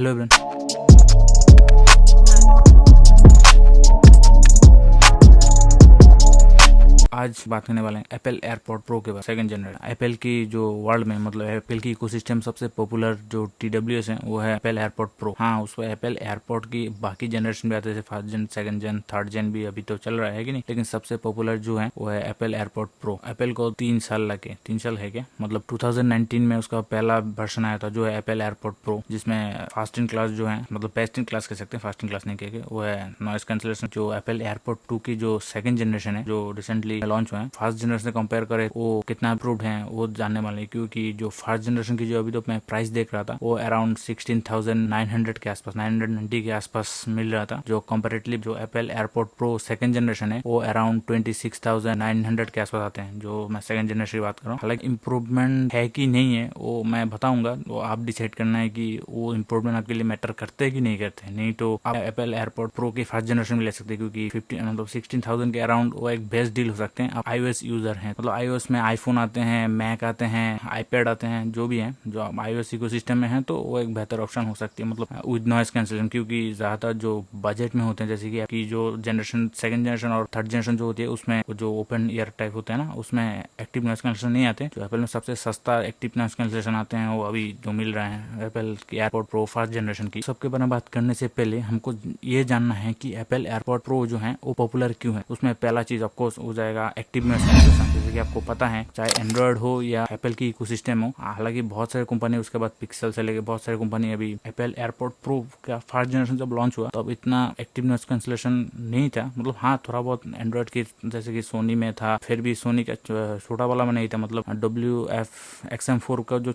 Hello everyone. आज बात करने वाले हैं एप्पल एयरपॉड प्रो के बाद सेकंड जनरेशन। एप्पल की जो वर्ल्ड में मतलब एप्पल की इकोसिस्टम सबसे पॉपुलर जो TWS है वो है एप्पल एयरपॉड प्रो। हाँ, उसमें एप्पल एयरपॉड की बाकी जनरेशन भी आते थे, फर्स्ट जन, सेकंड जन, थर्ड जन भी अभी तो चल रहा है कि नहीं, लेकिन सबसे पॉपुलर जो है वो है एप्पल एयरपॉड प्रो। एप्पल को 3 साल लगे, 3 साल है क्या, मतलब 2019 में उसका पहला वर्जन आया था जो है एप्पल एयरपॉड प्रो, जिसमें फास्ट इन क्लास जो है, मतलब बेस्ट इन क्लास कह सकते हैं, फास्ट इन क्लास नहीं कहेंगे, वो है नॉइस कैंसलेशन। जो एप्पल एयरपॉड 2 की जो सेकंड जनरेशन है जो रिसेंटली लॉन्च हुआ है, फर्स्ट जनरेशन से कंपेयर करें वो कितना अप्रूव्ड है वो जानने वाले हैं, क्योंकि जो फर्स्ट जनरेशन की जो अभी तो मैं प्राइस देख रहा था वो अराउंड 16,900 के आसपास, 990 के आसपास मिल रहा था। जो कंपेरेटिवली जो Apple AirPod pro second generation है वो अराउंड 26,900 के आसपास आते हैं, जो मैं सेकंड जनरेशन की बात कर रहा हूँ। हालांकि इम्प्रूवमेंट है कि नहीं है वो मैं बताऊंगा, वो आप डिसाइड करना है कि वो इम्प्रूवमेंट आपके लिए मैटर करते हैं कि नहीं करते। नहीं तो आप एप्पल एयरपॉड प्रो की फर्स्ट जनरेशन में ले सकते हैं, क्योंकि 16,000 के अराउंड वो एक बेस्ट डील हो सकते हैं। आप iOS यूजर हैं, मतलब iOS में आईफोन आते हैं, मैक आते हैं, आईपैड आते हैं, जो भी है जो आप iOS इकोसिस्टम में है तो वो एक बेहतर ऑप्शन हो सकती है, मतलब विद नॉइस कैंसिलेशन। क्योंकि ज्यादातर जो बजट में होते हैं, जैसे कि आपकी जो जनरेशन सेकंड जनरेशन और थर्ड जनरेशन जो होती है उसमें जो ओपन ईयर टाइप होते हैं ना, उसमें एक्टिव नॉइस कैंसिलेशन नहीं आते। जो एप्पल में सबसे सस्ता एक्टिव नॉइस कैंसिलेशन आते हैं वो अभी जो मिल रहे हैं एप्पल की एयरपॉड प्रो फर्स्ट जनरेशन की। सबके बारे में बात करने से पहले हमको ये जानना है कि एप्पल एयरपॉड प्रो जो है वो पॉपुलर क्यों है। उसमें पहला चीज ऑफकोर्स हो जाएगा एक्टिव नॉइस कैंसिलेशन। जैसे कि आपको पता है, चाहे एंड्रॉयड हो या एप्पल की इकोसिस्टम हो, हालांकि बहुत सारे कंपनी उसके बाद पिक्सल से लेके बहुत सारे कंपनी, अभी एप्पल एयरपॉड प्रो का फर्स्ट जनरेशन जब लॉन्च हुआ तब इतना एक्टिव नॉइस कैंसिलेशन नहीं था। मतलब हाँ, थोड़ा बहुत एंड्रॉयड की जैसे कि सोनी में था, फिर भी सोनी का छोटा वाला में नहीं था, मतलब WF-XM4 का जो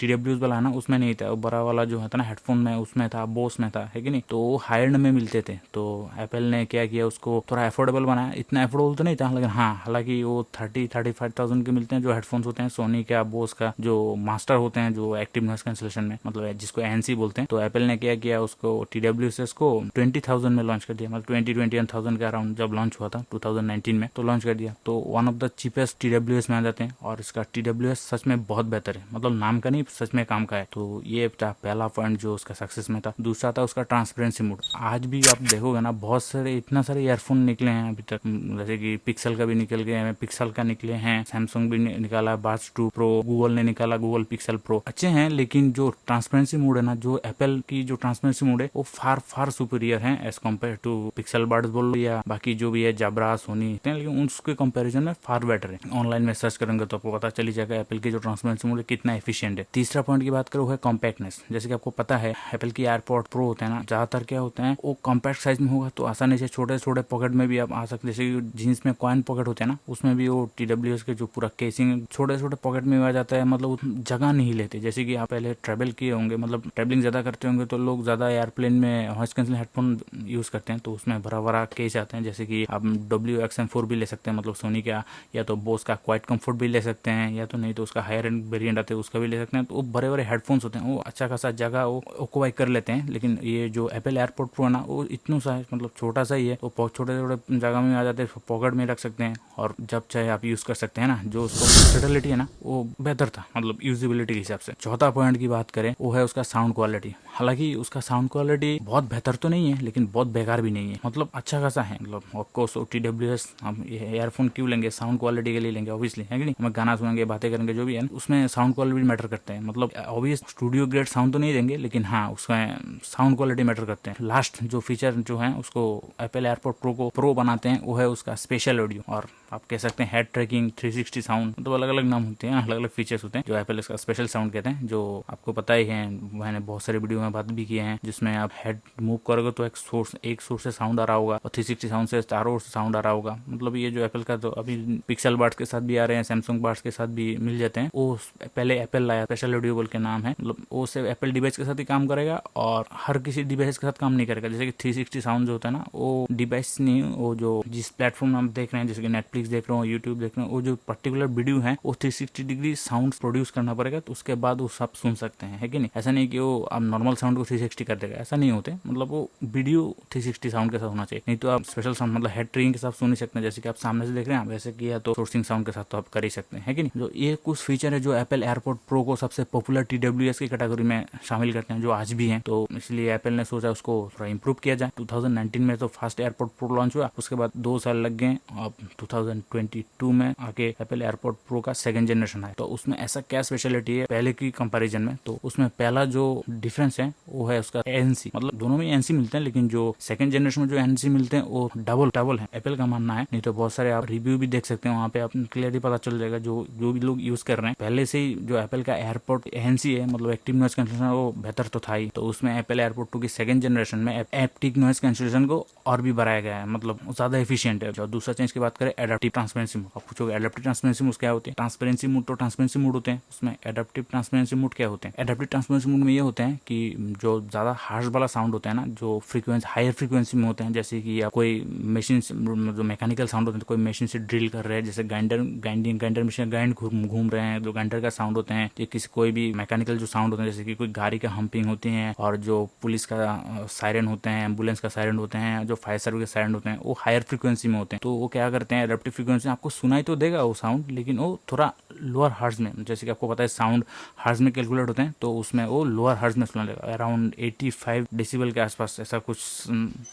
TWS वाला है ना उसमें नहीं था, बड़ा वाला जो था ना हेडफोन में उसमें था, बोस में था, है कि नहीं। तो वो हायर एंड में मिलते थे, तो एप्पल ने क्या किया उसको थोड़ा अफोर्डेबल बनाया। इतना अफोर्डेबल तो नहीं था, लेकिन हाँ, हालांकि वो 30-35,000 के मिलते हैं जो हेडफोन्स होते हैं सोनी का, बोस का, जो मास्टर होते हैं जो एक्टिव नॉइस कैंसिलेशन में, मतलब जिसको ANC बोलते हैं। तो एप्पल ने क्या किया उसको TWS को 20,000 में लॉन्च कर दिया, मतलब 21,000 के अराउंड जब लॉन्च हुआ था 2019 में, तो लॉन्च कर दिया। तो one of the cheapest TWS में आ जाते हैं, और इसका TWS सच में बहुत बेहतर है, मतलब नाम का नहीं सच में काम का है। तो ये था पहला पॉइंट जो उसका सक्सेस में था। दूसरा था उसका ट्रांसपेरेंसी मोड। आज भी आप देखोगे ना, बहुत सारे इतना सारे ईयरफोन निकले हैं अभी तक, जैसे कि पिक्सल का भी निकल गया है, पिक्सल का निकले हैं, सैमसंग भी निकाला बाड्स 2 प्रो, गूगल ने निकाला गूगल पिक्सल प्रो, अच्छे हैं। लेकिन जो ट्रांसपेरेंसी मोड है ना, जो एप्पल की जो ट्रांसपेरेंसी मोड है वो फार फार सुपीरियर है as compared to pixel buds बोल लो या बाकी जो भी है जाब्रा, सोनी, लेकिन उसके कंपैरिजन में फार बेटर है। ऑनलाइन में सर्च करेंगे तो आपको पता चली जाएगा एप्पल की जो ट्रांसपेरेंसी मोड है कितना एफिशिएंट है। तीसरा पॉइंट की बात करो है कॉम्पैक्टनेस। जैसे कि आपको पता है एप्पल की एयरपॉड प्रो होते हैं ना, ज्यादातर क्या होते हैं वो कॉम्पैक्ट साइज में होगा, तो आसानी से छोटे छोटे पॉकेट में भी आप आ सकते हैं। जैसे जीन्स में कॉइन पॉकेट होते हैं ना, उसमें भी वो TWS के जो पूरा केसिंग छोटे छोटे पॉकेट में आ जाता है, मतलब जगह नहीं लेते। जैसे कि आप पहले ट्रेवल किए होंगे, मतलब ट्रेवलिंग ज्यादा करते होंगे, तो लोग ज्यादा एयरप्लेन में नॉइस कैंसिलिंग हेडफोन यूज करते हैं, तो उसमें बड़ा बड़ा केस आते हैं। जैसे कि आप WX-M4 भी ले सकते हैं, मतलब सोनी का, या तो बोस का क्वाइट कंफर्ट भी ले सकते हैं, या तो नहीं तो उसका हायर एंड वेरिएंट आते हैं उसका भी ले सकते हैं। तो वो बड़े बड़े हेडफोन्स होते हैं, वो अच्छा खासा जगह वो ऑक्यूपाई कर लेते हैं। लेकिन ये जो एप्पल एयरपॉड प्रो है ना, वो इतना सा है, मतलब छोटा सा ही है, वो छोटे छोटे जगह में आ जाते हैं, पॉकेट में रख सकते हैं और जब चाहे आप यूज कर सकते हैं ना। जो उसको वर्सेटिलिटी है ना वो बेहतर था, मतलब यूजेबिलिटी के हिसाब से। चौथा पॉइंट की बात करें वो है उसका साउंड क्वालिटी। हालांकि उसका साउंड क्वालिटी बहुत बेहतर तो नहीं है, लेकिन बहुत बेकार भी नहीं है, मतलब अच्छा खासा है। मतलब ऑफकोर्स TWS हम ईयरफोन क्यों लेंगे, साउंड क्वालिटी के लिए लेंगे ऑब्वियसली, है कि नहीं। हम गाना सुनेंगे, बातें करेंगे, जो भी है उसमें साउंड क्वालिटी भी मैटर करते हैं। मतलब ऑब्वियस स्टूडियो ग्रेड साउंड तो नहीं देंगे, लेकिन हाँ उसमें साउंड क्वालिटी मैटर करते हैं। लास्ट जो फीचर जो है उसको एप्पल एयरपॉड प्रो को प्रो बनाते हैं वो है उसका स्पेशल ऑडियो, और आप कह सकते हैं हेड ट्रैकिंग, 360 साउंड, मतलब अलग अलग नाम होते हैं, अलग अलग फीचर्स होते हैं जो एप्पल इसका स्पेशल साउंड कहते हैं। जो आपको पता ही है, मैंने बहुत सारे वीडियो में बात भी किए हैं, जिसमें आप हेड मूव करोगे तो एक सोर्स से साउंड आ रहा होगा, और 360 साउंड से चारों ओर से साउंड आ रहा होगा। मतलब ये जो एप्पल का तो अभी पिक्सल बड्स के साथ भी आ रहे हैं, सैमसंग बड्स के साथ भी मिल जाते हैं, वो पहले एप्पल लाया स्पेशल ऑडियो बोल के नाम है। मतलब वो सिर्फ एप्पल डिवाइस के साथ ही काम करेगा और हर किसी डिवाइस के साथ काम नहीं करेगा। जैसे कि 360 साउंड जो होता है ना, वो डिवाइस नहीं, वो जो जिस प्लेटफॉर्म में हम देख रहे हैं, जैसे कि नेटफ्लिक्स नेटफ्लिक्स देख रहे हो, यूट्यूब देख रहे हो, वो जो पर्टिकुलर वीडियो है वो 360 डिग्री साउंड प्रोड्यूस करना पड़ेगा, तो उसके बाद वो सब सुन सकते हैं, है कि नहीं। ऐसा नहीं कि वो आप नॉर्मल साउंड को 360 कर देगा, ऐसा नहीं होते। मतलब वो वीडियो 360 साउंड के साथ होना चाहिए, नहीं तो आप स्पेशल साउंड मतलब हेड ट्रिगिंग के साथ सुन ही सकते हैं। जैसे कि आप सामने से देख रहे हैं वैसे किया तो सोर्सिंग साउंड के साथ तो आप कर ही सकते हैं, है कि नहीं। जो ये कुछ फीचर है जो एप्पल एयरपोर्ट प्रो को सबसे पॉपुलर TWS की कैटेगरी में शामिल करते हैं, जो आज भी हैं। तो इसलिए एप्पल ने सोचा उसको थोड़ा इंप्रूव किया जाए। 2019 में तो फर्स्ट एयरपोर्ट प्रो लॉन्च हुआ, उसके बाद 2 साल लग गए, अब 2022 में आके एप्पल एयरपोर्ट प्रो का सेकंड जनरेशन है। तो उसमें ऐसा क्या स्पेशलिटी है पहले की कंपैरिजन में, तो उसमें पहला जो डिफरेंस है वो है उसका ANC, मतलब दोनों में ANC मिलते हैं, लेकिन जो सेकंड जनरेशन में जो ANC मिलते हैं वो डबल है, एप्पल का मानना है। नहीं तो बहुत सारे आप रिव्यू भी देख सकते हैं, वहाँ पे आप क्लियरली पता चल जाएगा। जो भी लोग यूज कर रहे हैं पहले से ही, जो एप्पल का एयरपोर्ट ANC है मतलब एक्टिव नॉइज कैंसलेशन, वो बेहतर तो था ही। तो उसमें एप्पल एयरपोर्ट 2 की सेकंड जनरेशन में एक्टिव नॉइज कैंसलेशन को और भी बढ़ाया गया है, मतलब ज्यादा एफिशिएंट है। और दूसरा चेंज की बात करें एडेप्टिव ट्रांसपेरेंसी मोड, आप पूछोगे एडेप्टिव ट्रांसपेरेंसी मोड क्या होते हैं। ट्रांसपेरेंसी मोड तो ट्रांसपेरेंसी मोड होते हैं, उसमें एडेप्टिव ट्रांसपेरेंसी मोड क्या होते हैं। एडेप्टिव ट्रांसपेरेंसी मोड में ये होते हैं कि जो ज्यादा हार्श वाला साउंड होता है ना, जो फ्रीक्वेंसी हायर फ्रीक्वेंसी में होते हैं, जैसे कि कोई मशीन जो मैकेनिकल साउंड होते हैं, कोई मशीन से ड्रिल कर रहे हैं, जैसे ग्राइंडर मशीन ग्राइंड घूम रहे हैं, जो ग्राइंडर का साउंड होते हैं, किसी कोई भी मैकेनिकल जो साउंड होते हैं, जैसे कि कोई गाड़ी का हम्पिंग होती है, और जो पुलिस का सायरन होते हैं, एम्बुलेंस का सायरन होते हैं, जो फायर सर्विस के सायरन होते हैं, वो हायर फ्रीक्वेंसी में होते हैं। तो वो क्या करते हैं, एडेप्टिव फ्रीक्वेंसी आपको सुनाई तो देगा वो साउंड, लेकिन वो थोड़ा लोअर हर्ट्ज में, जैसे कि आपको पता है साउंड हर्ट्ज में कैलकुलेट होते हैं, तो उसमें वो लोअर हर्ट्ज में सुना देगा, अराउंड 85 डेसिबल के आसपास ऐसा कुछ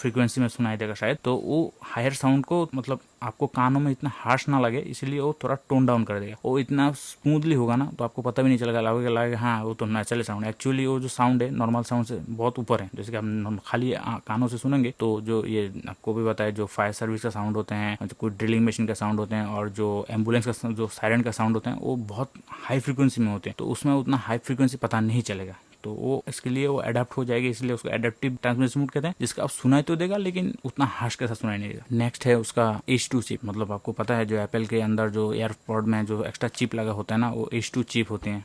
फ्रीक्वेंसी में सुनाई देगा शायद। तो वो हायर साउंड को मतलब आपको कानों में इतना हार्श ना लगे, इसलिए वो थोड़ा टोन डाउन कर देगा। वो इतना स्मूथली होगा ना, तो आपको पता भी नहीं चलेगा, लगेगा हाँ वो तो नेचुरल साउंड है। एक्चुअली वो जो साउंड है नॉर्मल साउंड से बहुत ऊपर है। जैसे कि आप खाली कानों से सुनेंगे तो जो ये आपको भी बताया, जो फायर सर्विस का साउंड होते हैं, जो कोई ड्रिलिंग मशीन का साउंड होते हैं, और जो एम्बुलेंस का जो सायरन का साउंड होते हैं, वो बहुत हाई फ्रिक्वेंसी में होते हैं। तो उसमें उतना हाई फ्रिक्वेंसी पता नहीं चलेगा, तो वो इसके लिए वो अडेप्ट हो जाएगी, इसलिए उसको एडेप्टिव ट्रांसमिशन मोड कहते हैं, जिसका आप सुनाई तो देगा लेकिन उतना हार्श के साथ सुनाई नहीं देगा। नेक्स्ट है उसका H2 चिप, मतलब आपको पता है जो एप्पल के अंदर जो एयरपॉड में जो एक्स्ट्रा चिप लगा होता है ना, वो H2 चिप होते हैं,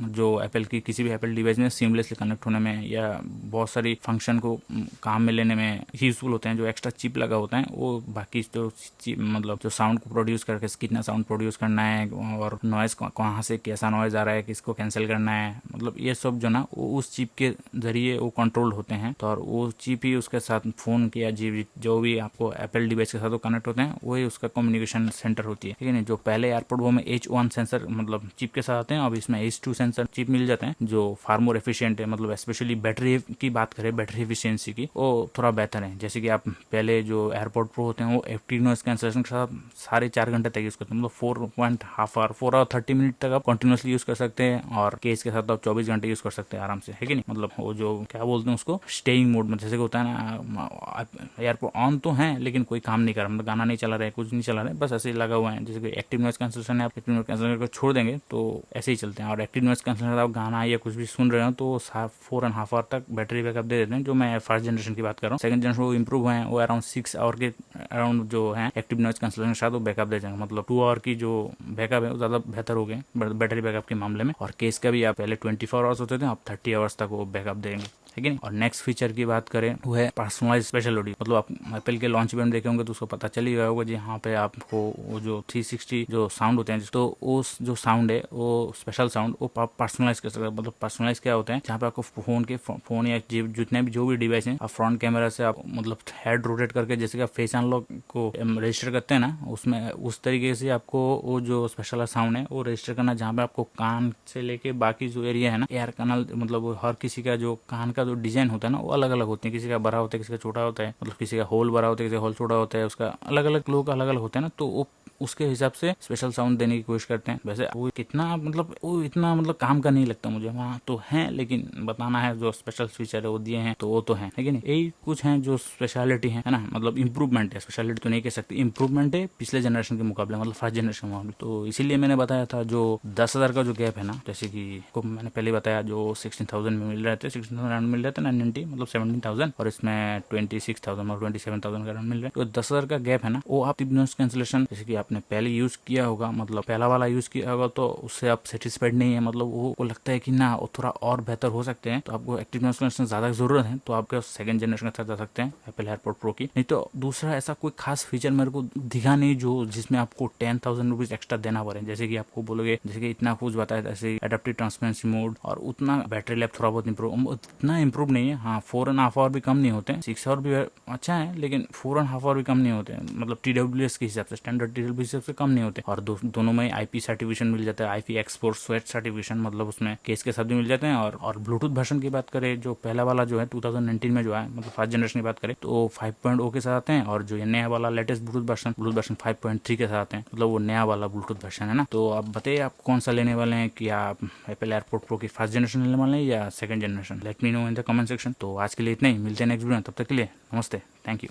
जो एप्पल की किसी भी एप्पल डिवाइस में सीमलेसली कनेक्ट होने में या बहुत सारी फंक्शन को काम में लेने में यूजफुल होते हैं। जो एक्स्ट्रा चिप लगा होता है वो बाकी जो मतलब जो साउंड को प्रोड्यूस करके कितना साउंड प्रोड्यूस करना है, और नॉइज कहाँ से कैसा नॉइज आ रहा है, किसको कैंसिल करना है, मतलब ये सब जो ना वो उस चिप के जरिए वो कंट्रोल होते हैं। तो और वो चिप ही उसके साथ फोन की या जो भी आपको एप्पल डिवाइस के साथ वो कनेक्ट होते हैं, वही उसका कम्युनिकेशन सेंटर होती है, ठीक है नहीं। जो पहले एयरपोर्ट वो में H1 सेंसर मतलब चिप के साथ आते हैं, अब इसमें H2 सेंसर चिप मिल जाते हैं, जो फार मोर एफिशिएंट है। मतलब स्पेशली बैटरी की बात करें, बैटरी एफिशिएंसी की, वो थोड़ा बेहतर है। जैसे कि आप पहले जो एयरपोर्ट प्रो होते हैं वो एक्टिव नॉइज कैंसलेशन के साथ 4.5 घंटे तक यूज करते हैं, मतलब 4 आवर 30 मिनट तक आप कंटिन्यूसली यूज कर सकते हैं, और केस के साथ आप 24 घंटे यूज कर सकते हैं आराम से, है कि नहीं। मतलब वो जो क्या बोलते हैं उसको स्टेइंग मोड में, जैसे कि होता है ना, एयरपोर्ट ऑन तो है लेकिन कोई काम नहीं कर रहा, मतलब गाना नहीं चला रहा है, कुछ नहीं चला रहा है, बस ऐसे ही लगा हुआ है। जैसे कि एक्टिव नॉइज कैंसलेशन है, आप एक्टिव नॉइज कैंसलेशन को छोड़ देंगे तो ऐसे ही चलते हैं। और एक्टिव नॉइज कैंसलेशन आप गाना या कुछ भी सुन रहे हो तो 4.5 आवर तक बैटरी बैकअप दे देते हैं, जो मैं फर्स्ट जनरेशन की बात कर रहा हूँ। सेकंड जनरेशन वो इंप्रूव हुए हैं, वो अराउंड 6 आवर के अराउंड जो है एक्टिव नॉइज कैंसलेशन के साथ वो बैकअप दे जाएंगे, मतलब 2 आवर की जो बैकअप है वो ज्यादा बेहतर हो गए बैटरी बैकअप के मामले में। और केस का भी आप पहले 24 आवर्स होते थे, आप 30 आवर्स तक वो बैकअप देंगे, है कि नहीं। और नेक्स्ट फीचर की बात करें वो है पर्सनलाइज स्पेशल ऑडियो। मतलब आप एप्पल के लॉन्च इवेंट देखे होंगे तो उसको पता चल ही गया होगा जी, यहाँ पे आपको वो जो 360 जो साउंड होते हैं, तो उस जो साउंड है वो स्पेशल साउंड वो पर्सनलाइज कर सकते हैं। मतलब पर्सनलाइज क्या होता है, जहाँ पे आपको फोन या जितने भी जो भी डिवाइस है, आप फ्रंट कैमरा से आप मतलब हेड रोटेट करके, जैसे कि आप फेस अनलॉक को रजिस्टर करते हैं ना, उसमें उस तरीके से आपको वो जो स्पेशल साउंड है वो रजिस्टर करना, जहाँ पे आपको कान से लेके बाकी जो एरिया है ना, एयर कनल, मतलब हर किसी का जो कान का जो डिजाइन होता है ना वो अलग अलग होते हैं, किसी का बड़ा होता है, किसी का छोटा होता है, मतलब किसी का होल बड़ा होता है, किसी का होल छोटा होता है, उसका अलग अलग लोग अलग अलग होते हैं ना, तो वो उसके हिसाब से स्पेशल साउंड देने की कोशिश करते हैं। वैसे वो कितना मतलब वो इतना मतलब काम का नहीं लगता मुझे, वहाँ तो है लेकिन बताना है जो स्पेशल फीचर है वो दिए हैं तो वो तो है, लेकिन यही कुछ है जो स्पेशलिटी है ना, मतलब इंप्रूवमेंट है, स्पेशलिटी तो नहीं कह सकते, इंप्रूवमेंट है पिछले जनरेशन के मुकाबले, मतलब फर्स्ट जनरेशन के मुकाबले। तो इसीलिए मैंने बताया था जो 10,000 का जो गैप है ना, जैसे कि को मैंने पहले बताया जो 16,000 में मिल रहे थे, 16,000 मिल रहे थे 990 मतलब 17,000, और इसमें 26,000 और 27,000 का मिल रहा है। तो 10,000 का गैप है ना, वो आप कैंसिलेशन, जैसे कि आप आपने पहले यूज किया होगा, मतलब पहला वाला यूज किया होगा, तो उससे आप सेटिस्फाइड नहीं है, मतलब वो को लगता है कि ना वो थोड़ा और बेहतर हो सकते हैं, तो आपको एक्टिव नॉइस कैंसलेशन ज्यादा जरूरत है, तो आपके सेकंड जनरेशन के साथ जा सकते हैं एप्पल एयरपॉड प्रो की। नहीं तो दूसरा ऐसा कोई खास फीचर मेरे को दिखा नहीं जो जिसमें आपको 10,000 रुपीज एक्स्ट्रा देना पड़े। जैसे कि आपको बोलोगे जैसे कि इतना कुछ बताया, जैसे एडेप्टिव ट्रांसपेरेंसी मोड और उतना बैटरी लाइफ थोड़ा बहुत इंप्रूव, उतना इंप्रूव नहीं है। हाँ 4.5 आवर भी कम नहीं होते, 6 आवर भी अच्छा है, लेकिन 4.5 आवर भी कम नहीं होते, मतलब TWS के हिसाब से, स्टैंडर्ड TWS हिसाब से कम नहीं होते। और दोनों में IP सर्टिफिकेशन मिल जाता है, IP एक्सपोर्ट स्वेट सर्टिफिकेशन, मतलब उसमें केस के शब्द मिल जाते हैं। और ब्लूटूथ वर्जन की बात करें, जो पहला वाला जो है 2019 में जो है, मतलब फर्स्ट जनरेशन की बात करें तो 5.0 के साथ आते हैं, और जो ये नया वाला लेटेस्ट ब्लूटूथ वर्जन 5.3 के साथ आते हैं, मतलब वो नया वाला ब्लूटूथ वर्जन है ना। तो आप बताइए आप कौन सा लेने वाले हैं, कि आप एप्पल एयरपॉड प्रो की फर्स्ट जनरेशन लेने वाले हैं या second generation? Let me know in the comment section. तो आज के लिए इतना ही, मिलते हैं नेक्स्ट वीडियो में, तब तक के लिए नमस्ते, थैंक यू।